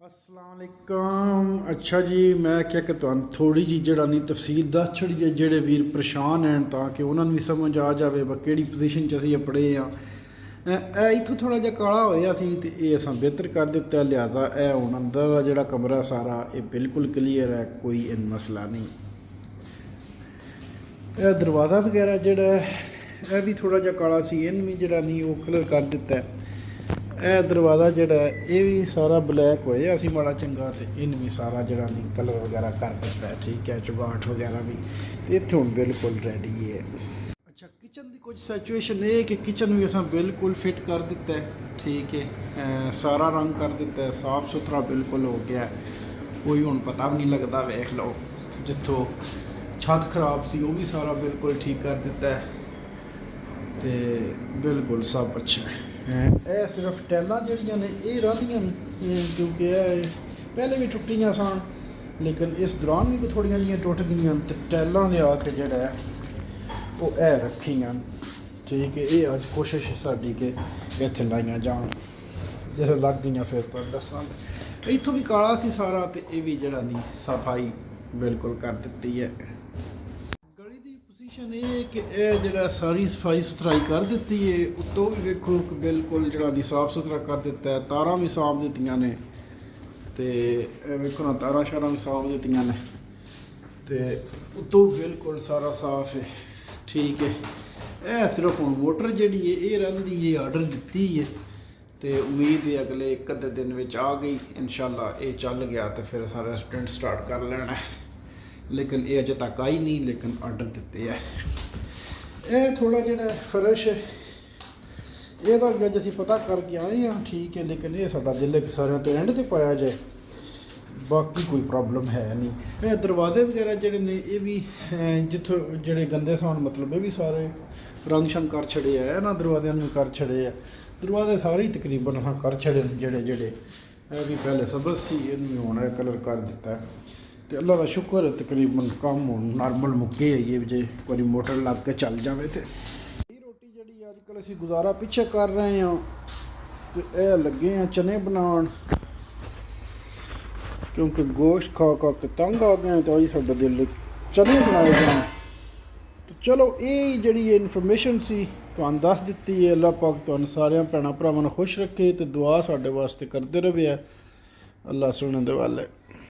अस्सलाम वालेकुम। अच्छा जी, मैं क्या कि तुहानू थोड़ी जी जड़ा नहीं तफसील दस छड़िए जेड़े वीर परेशान हैं ताकि उन्होंने भी समझ आ जाए वा किहड़ी पोजीशन च असीं पड़े हाँ। इत्थों थोड़ा जिहा काला होया सी ते ये असां बेहतर कर दिता, लिहाजा ए हुण अंदर दा जिहड़ा कमरा सारा ये बिल्कुल क्लीयर है, कोई इन मसला नहीं। यह दरवाज़ा वगैरह जिहड़ा है भी थोड़ा जिहा काला सी, इन भी जिहड़ा नहीं वो कलर कर दिता है। यह दरवाज़ा जोड़ा ये भी सारा ब्लैक होए असी माड़ा चंगा, तो इन भी सारा जोड़ा नहीं कलर वगैरह कर दिता है, ठीक है। चुगाट वगैरह भी इत्थे हुण बिल्कुल रेडी है। अच्छा, किचन की कुछ सिचुएशन ये कि किचन भी असां बिल्कुल फिट कर दिता है, ठीक है। सारा रंग कर दिता है, साफ सुथरा बिल्कुल हो गया है, कोई हुण पता भी नहीं लगता। वेख लो जिथों छत खराब सी वो भी सारा बिल्कुल ठीक कर दिता है, तो बिल्कुल सब अच्छा है। यह सिर्फ टैलां जड़ियां ने ये रहिंदियां क्योंकि पहले भी टुटियां सन, लेकिन इस दौरान भी थोड़ियां जिहियां टुट गईयां, तो टैलां लिया के जिहड़ा है वो रखियां, ठीक है। ये अज कोशिश साडी कि इत्थे लाइयां जान, जिस लग गईयां फिर तो दस्सांगे। इत्थों भी काला सी सारा, तो ये भी जिहड़ा नहीं सफाई बिल्कुल कर दित्ती है। पोजीशन ये कि जो सारी सफाई सुथराई कर दी है, उत्तों भी वेखो कि बिल्कुल जो साफ सुथरा कर दिता है। तारा भी साफ दित्तियां ने, तो वेखो ना तारा शारा भी साफ दित्तियां ने, तो उत्तों बिल्कुल सारा साफ है, ठीक है। यह सिर्फ हुण मोटर जी है ये रहिंदी है, आर्डर दित्ती है, तो उम्मीद है अगले एक अद्धे दिन में आ गई इंशाअल्लाह। ये चल गया तो फिर असां रेस्टोरेंट स्टार्ट कर लेना है, लेकिन ये अजे तक आई नहीं, लेकिन आर्डर दिते है। यह थोड़ा जो फर्श है यदा भी अज असीं पता करके आए हैं, ठीक है। लेकिन ये साडा दिल है कि सारे तो एंड से पाया जाए, बाकी कोई प्रॉब्लम है नहीं। यह दरवाजे वगैरह जोड़े ने ये भी जिथों जोड़े गंदे सन, मतलब ये भी सारे रंग शंग कर छड़े है ना, दरवाज़ों में कर छड़े है। दरवाजे सारे ही तकरीबन हाँ कर छड़े जोड़े जोड़े भी पहले सबज सी, इनमें होना कलर कर दिता है, तो अल्लाह का शुक्र है तकरीबन काम नॉर्मल मुक्के है। ये जे कोई मोटर लग के चल जाए तो रोटी जी अजकल असी गुजारा पिछे कर रहे हैं, तो यह लगे हैं चने बनान, क्योंकि गोश्त खा खा के तंग आ गए, तो अभी साडा दिल चने बनाए जाए। तो चलो ये जी इन्फॉर्मेशन सी तुहानू दस दित्ती है। अल्लाह पाक तुहानू सारे भैन भरावां नूं खुश रखे, तो दुआ साडे वास्ते करते रहे। अल्लाह सुनने दे वाले।